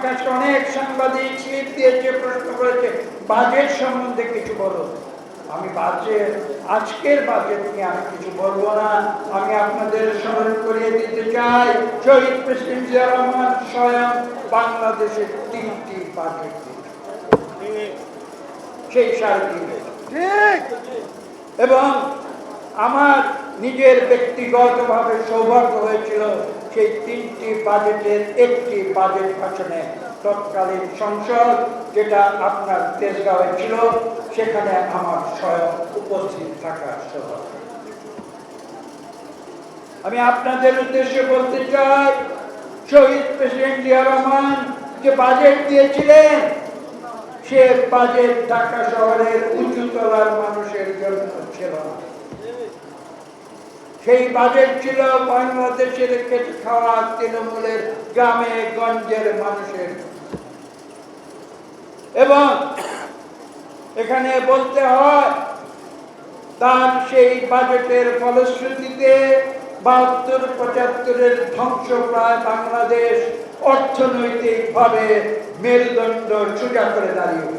কাছে অনেক সাংবাদিক স্লিপ দিয়েছে, প্রশ্ন করেছে বাজেট সম্বন্ধে কিছু বলো। আমি আজকের বাজেট নিয়ে আমি কিছু বলবো না। আমি আপনাদের স্মরণ করিয়ে দিতে চাই, শহীদ প্রেসিডেন্ট জিয়া রহমান স্বয়ং বাংলাদেশের 3টি বাজেট সেই 3.5 ঠিক। এবং আমার নিজের ব্যক্তিগতভাবে সৌভাগ্য হয়েছিল সেই 3টি বাজেটের একটি বাজেট ভাষণে তৎকালীন সংসদ, যেটা আপনার তেজগাঁওয়ে ছিল, সেখানে আমার স্বয়ং উপস্থিত থাকার সৌভাগ্য। আমি আপনাদের উদ্দেশ্যে বলতে চাই, শহীদ প্রেসিডেন্ট জিয়া রহমান যে বাজেট দিয়েছিলেন, সে বাজেট ঢাকা শহরের উঁচুতলার মানুষের জন্য ছিল না। সেই বাজেট ছিল বাংলাদেশের খেটে খাওয়া তৃণমূলের গ্রামে গঞ্জের মানুষের। এবং এখানে বলতে হয়, তার সেই বাজেটের ফলশ্রুতিতে 72-75-এর ধ্বংস প্রায় বাংলাদেশ অর্থনৈতিকভাবে মেরুদণ্ড সোজা করে দাঁড়িয়ে।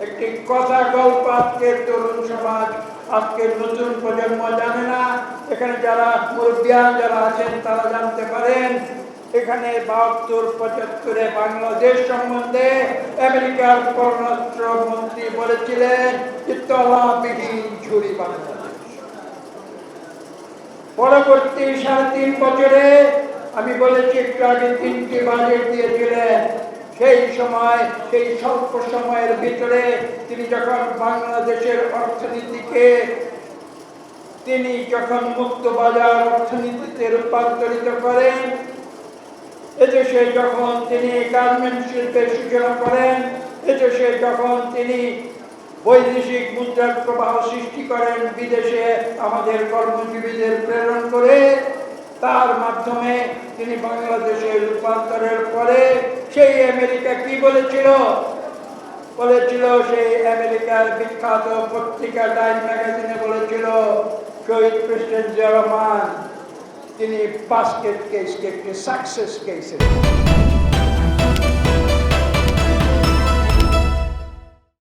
একটি কথা গল্প আজকের তরুণ সমাজ, আজকের নতুন প্রজন্ম জানে না। এখানে যারা মুরব্বিয়ান যারা আছেন তারা জানতে পারেন। এখানে 72-75-এ বাংলাদেশ সম্বন্ধে আমেরিকার পররাষ্ট্র মন্ত্রী বলেছিলেন যে তলাবিহীন ঝুড়ি বাংলাদেশ। পরবর্তী 3.5 বছরে আমি বলেছি একটু আগে 3টি বাজেট দিয়েছিলেন। সেই সময়, সেই স্বল্প সময়ের ভিতরে তিনি যখন বাংলাদেশের অর্থনীতিকে যখন মুক্ত বাজার অর্থনীতিতে রূপান্তরিত করেন, এদেশে যখন তিনি গার্মেন্টস শিল্পের সূচনা করেন, এদেশে যখন তিনি বৈদেশিক মুদ্রার প্রবাহ সৃষ্টি করেন, বিদেশে আমাদের কর্মজীবীদের প্রেরণ করে, তার মাধ্যমে তিনি বাংলাদেশে রূপান্তরের পরে সেই আমেরিকা কি বলেছিল সেই আমেরিকার বিখ্যাত পত্রিকা টাইম ম্যাগাজিনে বলেছিল, শহীদ প্রেসিডেন্ট জিয়া রহমান তিনি বাস্কেট কেসকে একটি সাকসেস কেস